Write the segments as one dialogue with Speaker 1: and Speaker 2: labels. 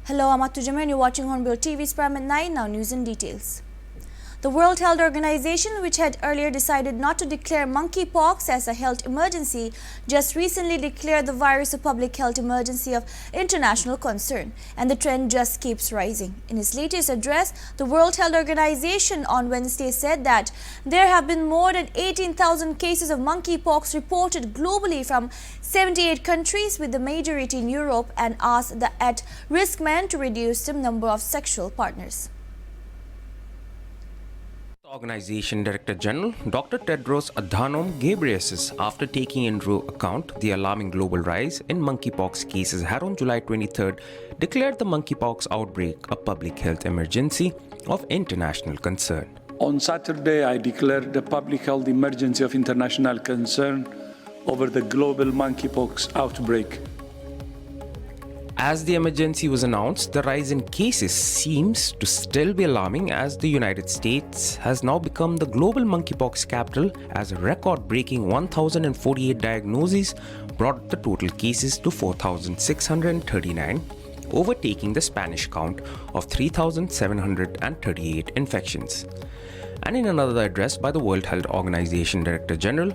Speaker 1: Hello, I'm Atujama and you're watching HornbillTV's Prime at 9. Now news in details. The World Health Organization, which had earlier decided not to declare monkeypox as a health emergency, just recently declared the virus a public health emergency of international concern, and the trend just keeps rising. In its latest address, the World Health Organization on Wednesday said that there have been more than 18,000 cases of monkeypox reported globally from 78 countries, with the majority in Europe, and asked the at-risk men to reduce the number of sexual partners.
Speaker 2: Organization Director General Dr. Tedros Adhanom Ghebreyesus, after taking into account the alarming global rise in monkeypox cases, had on July 23rd declared the monkeypox outbreak a public health emergency of international concern.
Speaker 3: On Saturday, I declared a public health emergency of international concern over the global monkeypox outbreak.
Speaker 2: As the emergency was announced, the rise in cases seems to still be alarming, as the United States has now become the global monkeypox capital, as a record-breaking 1,048 diagnoses brought the total cases to 4,639, overtaking the Spanish count of 3,738 infections. And in another address by the World Health Organization Director General,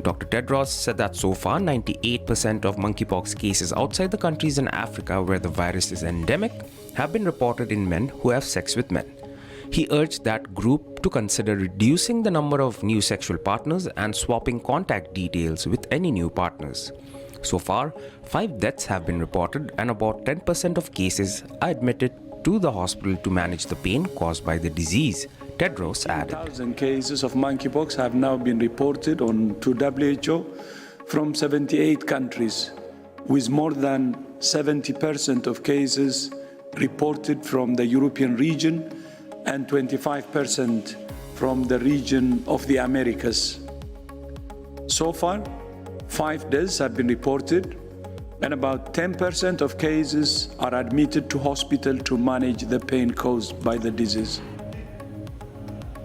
Speaker 2: Dr. Tedros said that so far 98% of monkeypox cases outside the countries in Africa where the virus is endemic have been reported in men who have sex with men. He urged that group to consider reducing the number of new sexual partners and swapping contact details with any new partners. So far, 5 deaths have been reported and about 10% of cases are admitted to the hospital to manage the pain caused by the disease, Tedros added.
Speaker 3: 1,000 cases of monkeypox have now been reported to WHO from 78 countries, with more than 70% of cases reported from the European region and 25% from the region of the Americas. So far, 5 deaths have been reported, and about 10% of cases are admitted to hospital to manage the pain caused by the disease.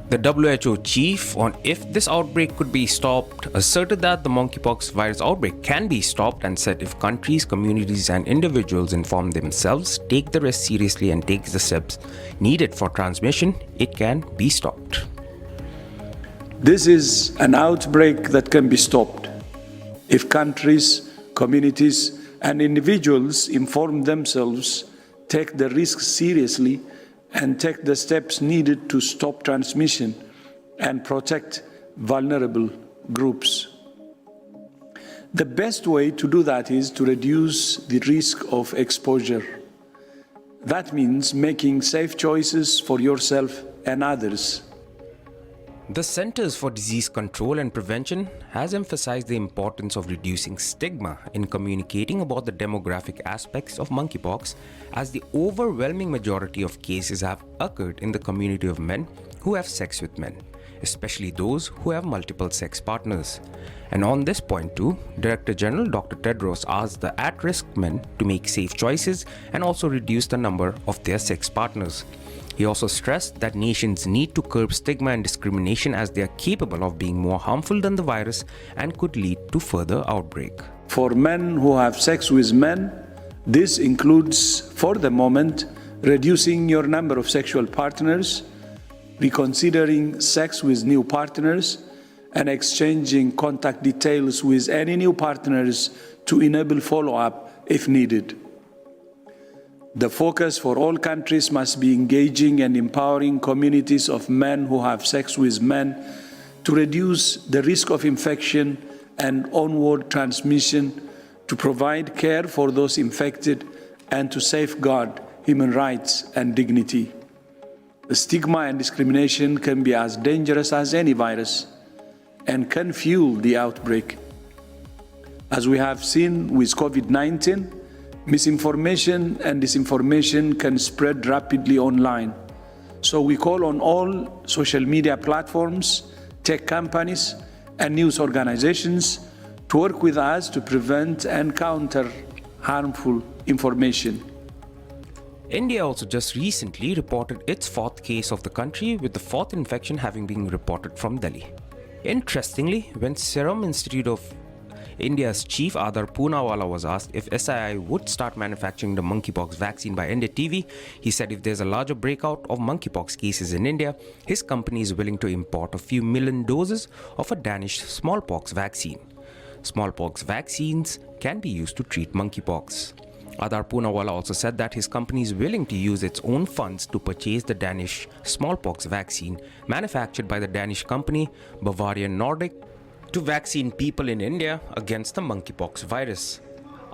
Speaker 2: The WHO chief, on if this outbreak could be stopped, asserted that the monkeypox virus outbreak can be stopped, and said if countries, communities and individuals inform themselves, take the risk seriously and take the steps needed for transmission, it can be stopped.
Speaker 3: This is an outbreak that can be stopped if countries, communities and individuals inform themselves, take the risk seriously and take the steps needed to stop transmission and protect vulnerable groups. The best way to do that is to reduce the risk of exposure. That means making safe choices for yourself and others.
Speaker 2: The Centers for Disease Control and Prevention has emphasized the importance of reducing stigma in communicating about the demographic aspects of monkeypox, as the overwhelming majority of cases have occurred in the community of men who have sex with men, especially those who have multiple sex partners. And on this point too, Director General Dr. Tedros asked the at-risk men to make safe choices and also reduce the number of their sex partners. He also stressed that nations need to curb stigma and discrimination, as they are capable of being more harmful than the virus and could lead to further outbreak.
Speaker 3: For men who have sex with men, this includes, for the moment, reducing your number of sexual partners, reconsidering sex with new partners, and exchanging contact details with any new partners to enable follow-up if needed. The focus for all countries must be engaging and empowering communities of men who have sex with men to reduce the risk of infection and onward transmission, to provide care for those infected, and to safeguard human rights and dignity. The stigma and discrimination can be as dangerous as any virus and can fuel the outbreak. As we have seen with COVID-19, misinformation and disinformation can spread rapidly online. So we call on all social media platforms, tech companies, and news organizations to work with us to prevent and counter harmful information.
Speaker 2: India also just recently reported its 4th case of the country, with the 4th infection having been reported from Delhi. Interestingly, when Serum Institute of India's chief Adar Poonawalla was asked if SII would start manufacturing the monkeypox vaccine by NDTV. He said if there's a larger breakout of monkeypox cases in India, his company is willing to import a few million doses of a Danish smallpox vaccine. Smallpox vaccines can be used to treat monkeypox. Adar Poonawalla also said that his company is willing to use its own funds to purchase the Danish smallpox vaccine manufactured by the Danish company Bavarian Nordic to vaccine people in India against the monkeypox virus.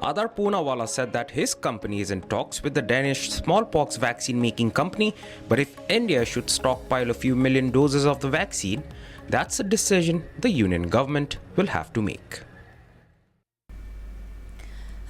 Speaker 2: Adar Poonawalla said that his company is in talks with the Danish smallpox vaccine making company, but if India should stockpile a few million doses of the vaccine, that's a decision the union government will have to make.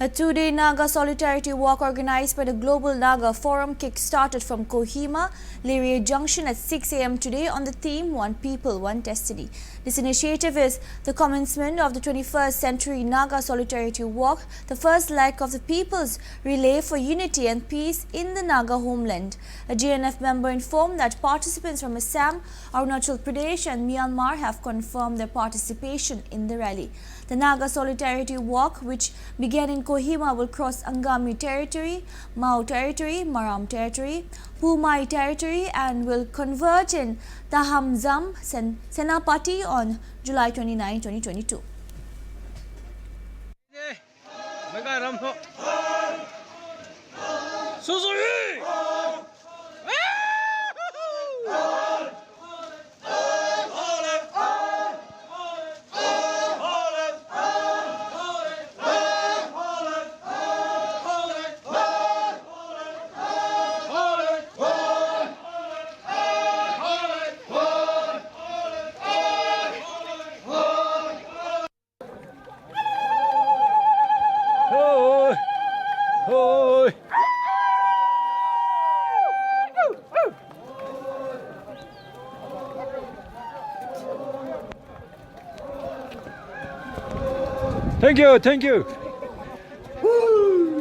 Speaker 1: A two-day Naga solidarity walk organized by the Global Naga Forum kick-started from Kohima, Leria Junction at 6 a.m. today on the theme One People, One Destiny. This initiative is the commencement of the 21st Century Naga Solidarity Walk, the first leg of the People's Relay for Unity and Peace in the Naga homeland. A GNF member informed that participants from Assam, Arunachal Pradesh and Myanmar have confirmed their participation in the rally. The Naga Solidarity Walk, which began in Kohima, will cross Angami territory, Mao territory, Maram territory, Pumai territory and will converge in Tahamzam Senapati on July 29, 2022.
Speaker 4: Thank you, thank you. Woo.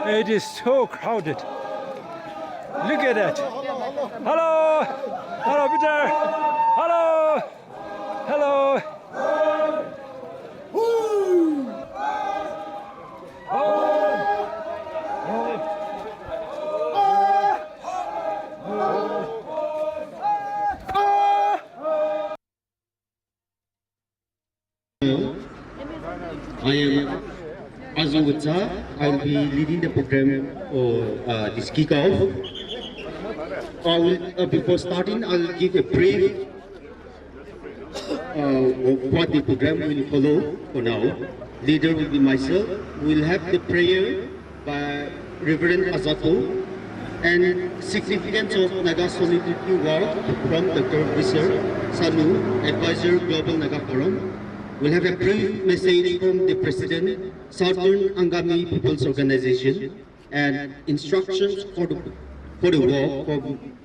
Speaker 4: It is so crowded. Look at that. Hello, hello, Peter. Hello, hello. Woo.
Speaker 5: I am Zunheboto. I will be leading the program or this kickoff. Before starting, I will give a brief of what the program will follow for now. Leader will be myself. We will have the prayer by Reverend Azato and significance of Naga solidarity work from Dr. Visser Sanu, Advisor Global Naga Forum. We'll have a brief message from the President, Southern Angami People's Organization, and instructions for the walk from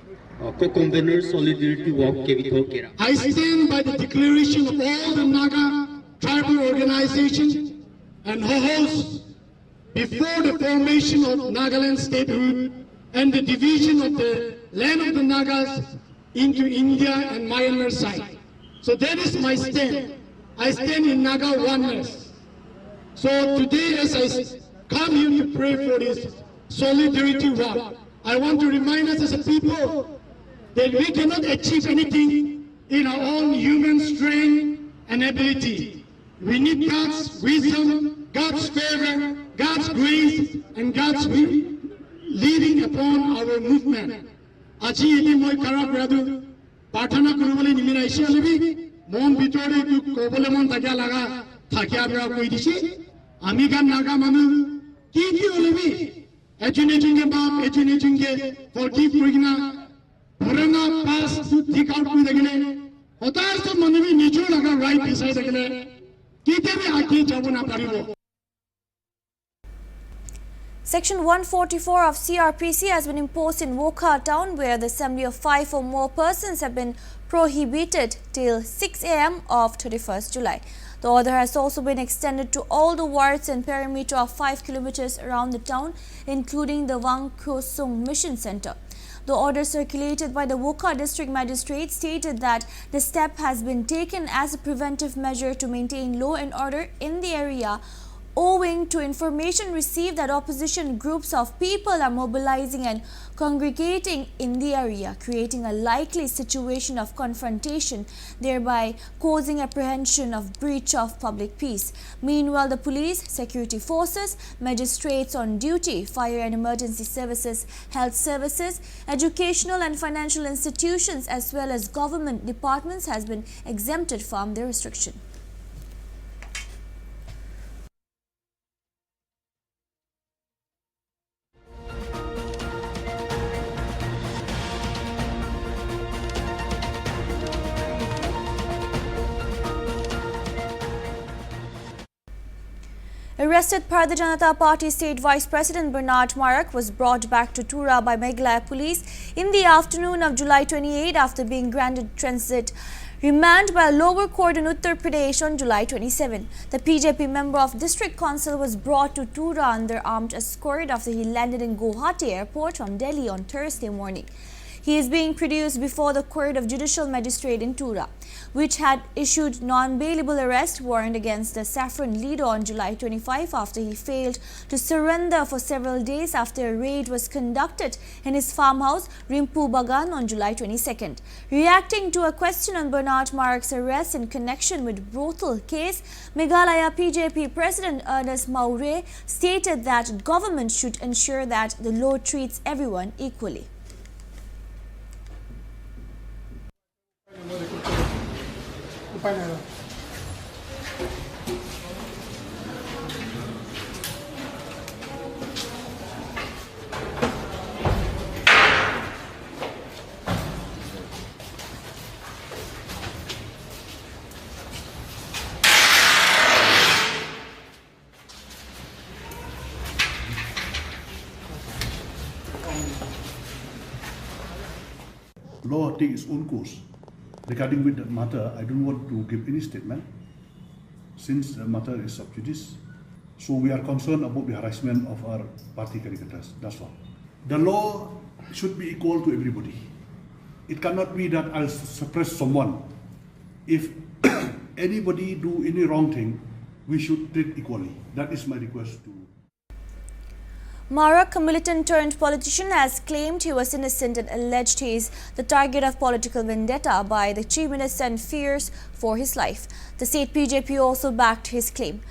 Speaker 5: co-convener Solidarity Walk Kevito Kera.
Speaker 6: I stand by the declaration of all the Naga tribal organizations and hosts before the formation of Nagaland statehood and the division of the land of the Nagas into India and Myanmar side. So that is my stand. I stand in Naga oneness. So today as I come here to pray for this solidarity walk, I want to remind us as a people that we cannot achieve anything in our own human strength and ability. We need God's wisdom, God's favor, God's grace, and God's leading upon our movement. Aji edi moi karab radu pathana kurubole nimina ise alibi mon bitore tu kobole mon takya laga thakya bra koi dishi ami gan naga manu ki olibi ejunejinge bab ejunejinge forgive prigna purana pass to think out with again hotar to manubi nijo laga right beside again kite bhi aki jabuna paribo.
Speaker 1: Section 144 of CRPC has been imposed in Wokha town, where the assembly of 5 or more persons have been prohibited till 6 a.m. of 31st July. The order has also been extended to all the wards and perimeter of 5 kilometers around the town, including the Wang Kyo Sung Mission Center. The order circulated by the Wokha district magistrate stated that the step has been taken as a preventive measure to maintain law and order in the area, owing to information received that opposition groups of people are mobilizing and congregating in the area, creating a likely situation of confrontation, thereby causing apprehension of breach of public peace. Meanwhile, the police, security forces, magistrates on duty, fire and emergency services, health services, educational and financial institutions as well as government departments has been exempted from the restriction. Arrested Bharatiya Janata Party State Vice President Bernard Marak was brought back to Tura by Meghalaya police in the afternoon of July 28 after being granted transit remand by a lower court in Uttar Pradesh on July 27. The PJP member of District Council was brought to Tura under armed escort after he landed in Guwahati Airport from Delhi on Thursday morning. He is being produced before the Court of Judicial Magistrate in Tura, which had issued non-bailable arrest warrant against the saffron leader on July 25 after he failed to surrender for several days after a raid was conducted in his farmhouse, Rimpu Bagan, on July 22nd. Reacting to a question on Bernard Marak's arrest in connection with brothel case, Meghalaya PJP President Ernest Maure stated that government should ensure that the law treats everyone equally.
Speaker 7: Law take its own course. Regarding with the matter, I don't want to give any statement since the matter is sub judice. So we are concerned about the harassment of our party caricatures. That's all. The law should be equal to everybody. It cannot be that I'll suppress someone. If anybody do any wrong thing, we should treat equally. That is my request to.
Speaker 1: Marak, a militant turned politician, has claimed he was innocent and alleged he is the target of political vendetta by the Chief Minister and fears for his life. The state PJP also backed his claim.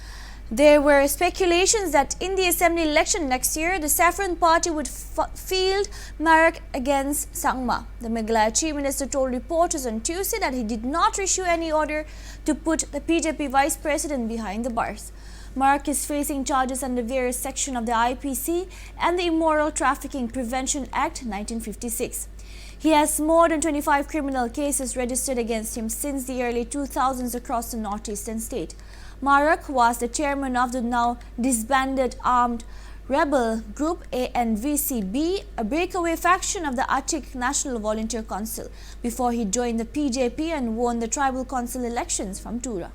Speaker 1: There were speculations that in the assembly election next year, the Saffron Party would field Marak against Sangma. The Meghalaya Chief Minister told reporters on Tuesday that he did not issue any order to put the PJP Vice President behind the bars. Marak is facing charges under various sections of the IPC and the Immoral Trafficking Prevention Act 1956. He has more than 25 criminal cases registered against him since the early 2000s across the northeastern state. Marak was the chairman of the now disbanded armed rebel group ANVCB, a breakaway faction of the Atik National Volunteer Council, before he joined the PJP and won the tribal council elections from Tura.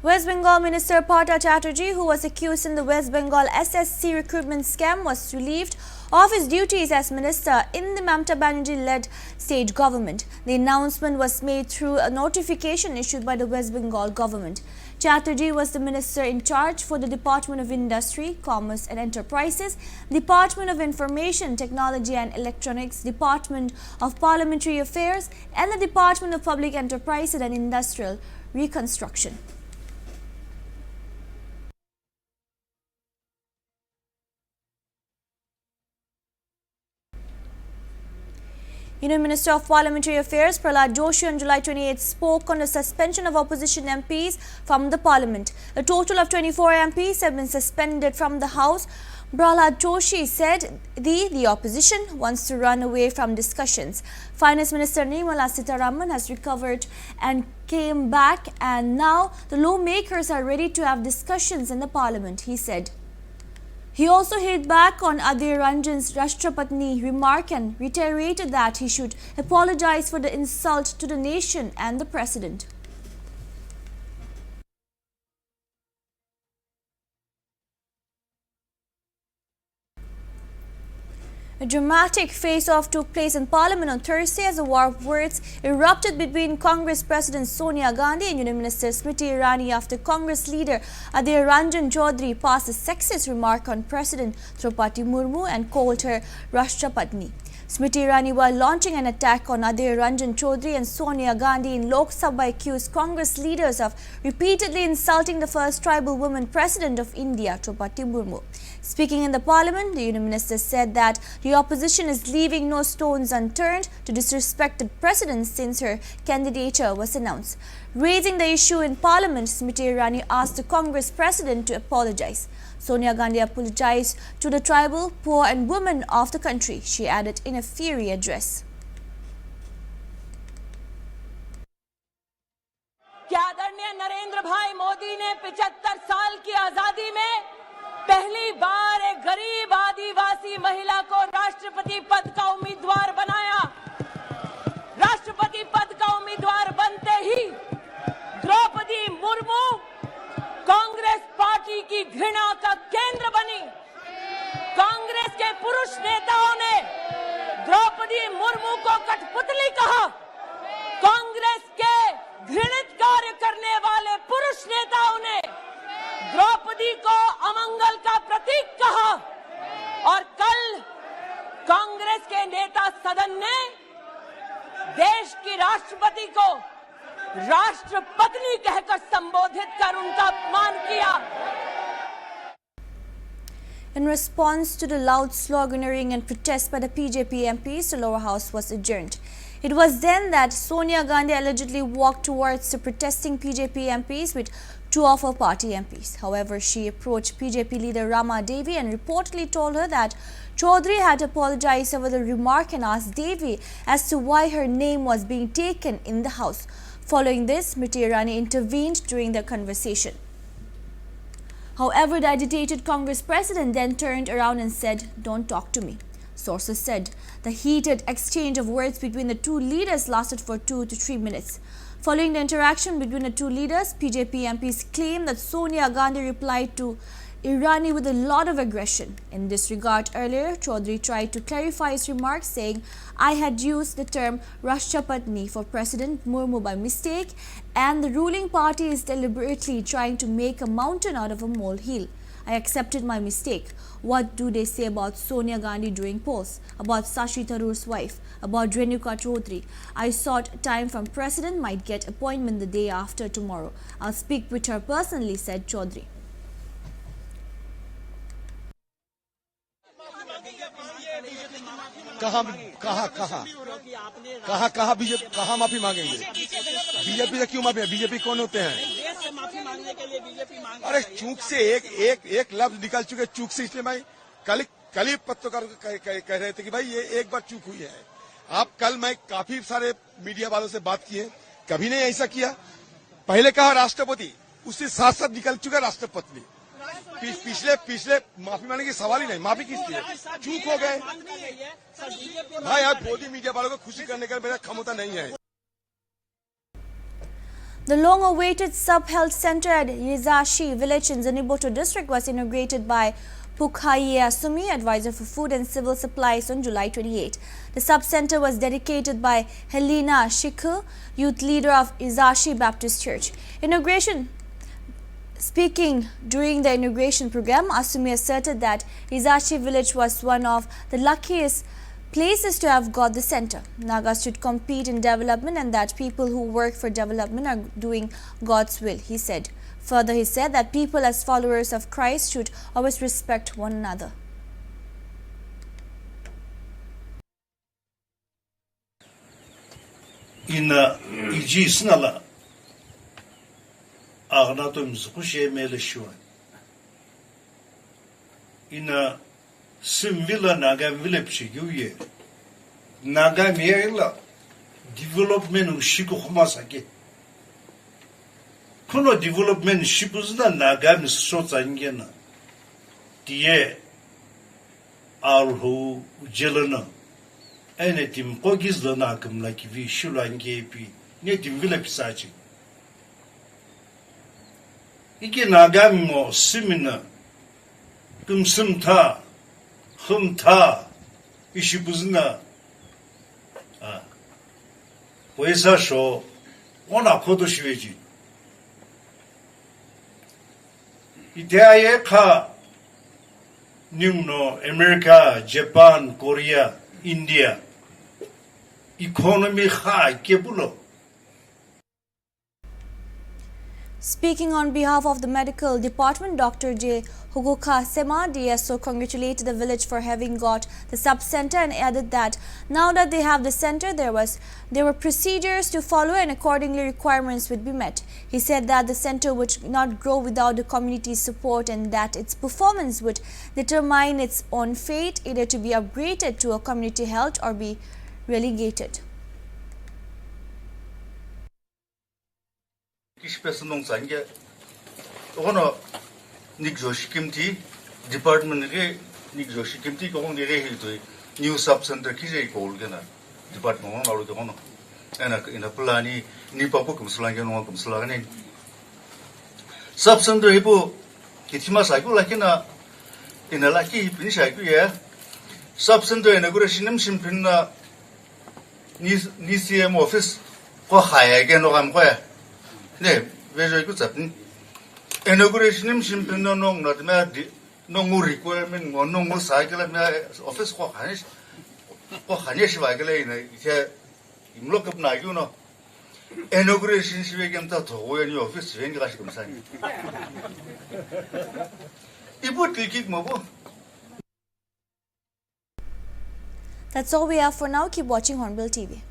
Speaker 1: West Bengal Minister Partha Chatterjee, who was accused in the West Bengal SSC recruitment scam, was relieved of his duties as minister in the Mamata Banerjee-led state government. The announcement was made through a notification issued by the West Bengal government. Chatterjee was the minister in charge for the Department of Industry, Commerce and Enterprises, Department of Information, Technology and Electronics, Department of Parliamentary Affairs, and the Department of Public Enterprises and Industrial Reconstruction. Union Minister of Parliamentary Affairs Prahlad Joshi on July 28 spoke on the suspension of opposition MPs from the Parliament. A total of 24 MPs have been suspended from the House. Prahlad Joshi said the opposition wants to run away from discussions. Finance Minister Nirmala Sitharaman has recovered and came back, and now the lawmakers are ready to have discussions in the Parliament, he said. He also hit back on Adhir Ranjan's Rashtrapatni remark and reiterated that he should apologize for the insult to the nation and the president. A dramatic face-off took place in Parliament on Thursday as a war of words erupted between Congress President Sonia Gandhi and Union Minister Smriti Irani after Congress leader Adhir Ranjan Chaudhary passed a sexist remark on President Draupadi Murmu and called her Rashtrapatni. Smriti Irani, while launching an attack on Adhir Ranjan Chaudhary and Sonia Gandhi in Lok Sabha, accused Congress leaders of repeatedly insulting the first tribal woman president of India, Draupadi Murmu. Speaking in the Parliament, the Union Minister said that the opposition is leaving no stones unturned to disrespect the president since her candidature was announced. Raising the issue in Parliament, Smriti Irani asked the Congress president to apologize. Sonia Gandhi apologized to the tribal, poor and women of the country, she added in a fiery address.
Speaker 8: क्या आदरणीय नरेंद्र भाई मोदी ने 75 साल की आजादी में पहली बार एक गरीब आदिवासी महिला को राष्ट्रपति पद का उम्मीदवार बनाया। राष्ट्रपति पद का उम्मीदवार बनते ही द्रौपदी मुर्मू कांग्रेस पार्टी की घृणा का केंद्र बनी। कांग्रेस के पुरुष नेताओं ने द्रौपदी मुर्मू को कठपुतली कहा। कांग्रेस के घृणित कार्य करने वाले पुरुष नेताओं ने द्रौपदी को अमंगल का प्रतीक कहा और कल कांग्रेस के नेता सदन ने देश की राष्ट्रपति को राष्ट्रपत्नी कहकर संबोधित कर उनका अपमान किया।
Speaker 1: In response to the loud sloganeering and protests by the BJP MPs, the lower house was adjourned. It was then that Sonia Gandhi allegedly walked towards the protesting BJP MPs with two of her party MPs. However, she approached BJP leader Rama Devi and reportedly told her that Chaudhary had apologized over the remark and asked Devi as to why her name was being taken in the house. Following this, Smriti Irani intervened during the conversation. However, the agitated Congress president then turned around and said, "Don't talk to me." Sources said the heated exchange of words between the two leaders lasted for 2 to 3 minutes. Following the interaction between the two leaders, BJP MPs claimed that Sonia Gandhi replied to Irani with a lot of aggression. In this regard, earlier, Chaudhary tried to clarify his remarks, saying, "I had used the term Rashtrapatni for President Murmu by mistake, and the ruling party is deliberately trying to make a mountain out of a molehill. I accepted my mistake. What do they say about Sonia Gandhi during polls? About Shashi Tharoor's wife? About Renuka Chaudhary? I sought time from President, might get appointment the day after tomorrow. I'll speak with her personally," said Chaudhary.
Speaker 9: कहाँ BJP कहाँ माफी मांगेंगे? BJP से क्यों माफी? BJP कौन होते हैं? अरे चूक से एक लफ्ज निकल चुके, चूक से, इसलिए मैं कल ही पत्रकार कह रहे थे कि भाई ये एक बार चूक हुई है। आप कल मैं काफी सारे मीडिया वालों से बात किए, कभी नहीं ऐसा किया। पहले कहा राष्ट्रपति, उससे साथ साथ निकल चुका राष्ट्रपति। पिछले माफी मांगने की सवाल ही नहीं। माफी किस लिए? चूक हो गए भाई। आप मोदी मीडिया वालों को खुशी करने का मेरा क्षमता नहीं है।
Speaker 1: The long-awaited sub-health center at Yizashi village in Zunheboto district was inaugurated by Pukhaye Asumi, advisor for food and civil supplies, on July 28. The sub-center was dedicated by Helena Shikhu, youth leader of Yizashi Baptist Church. Speaking during the inauguration program, Asumi asserted that Yizashi village was one of the luckiest places to have got the center. Nagas should compete in development and that people who work for development are doing God's will, he said. Further, he said that people as followers of Christ should always respect one another.
Speaker 10: In Ijisnala, Agnatum Zkushe Meleshuan. In Simvilla Naga Villepsi, Naga Miela, development of Shikumasaki. Kuno development Shipuzna Naga Misota Ingena. Die arhu jelana ene tim kogizlana kumla kivi shulangepi ne tim vile pisachi iki nagamo simina kumsumta humta ishibuzna Poisa sho ona kodo shiveji Itaye ka Nimno America, Japan, Korea, India economy high kebulo
Speaker 1: Speaking on behalf of the medical department, Dr. J. Wokha Sema DSO congratulated the village for having got the sub-center and added that now that they have the center, there were procedures to follow and accordingly requirements would be met. He said that the center would not grow without the community's support and that its performance would determine its own fate, either to be upgraded to a community health or be relegated.
Speaker 11: Department new sub-center kije goal gana department on the hono and in a plani ni papu kumslangani sub-center hipo kitima cycle like in a lucky finish yeah sub-center inauguration simpina ni CM office ko haya again no am ko ne very good sapin inauguration simpina no not me no requirement no cycle me office ko hanish bagale ine ite imlok up na you know inauguration 시베겸 다 도원이 office 왠지 가시 검사니 이부 들킥 뭐고
Speaker 1: That's all we have for now. Keep watching Hornbill TV.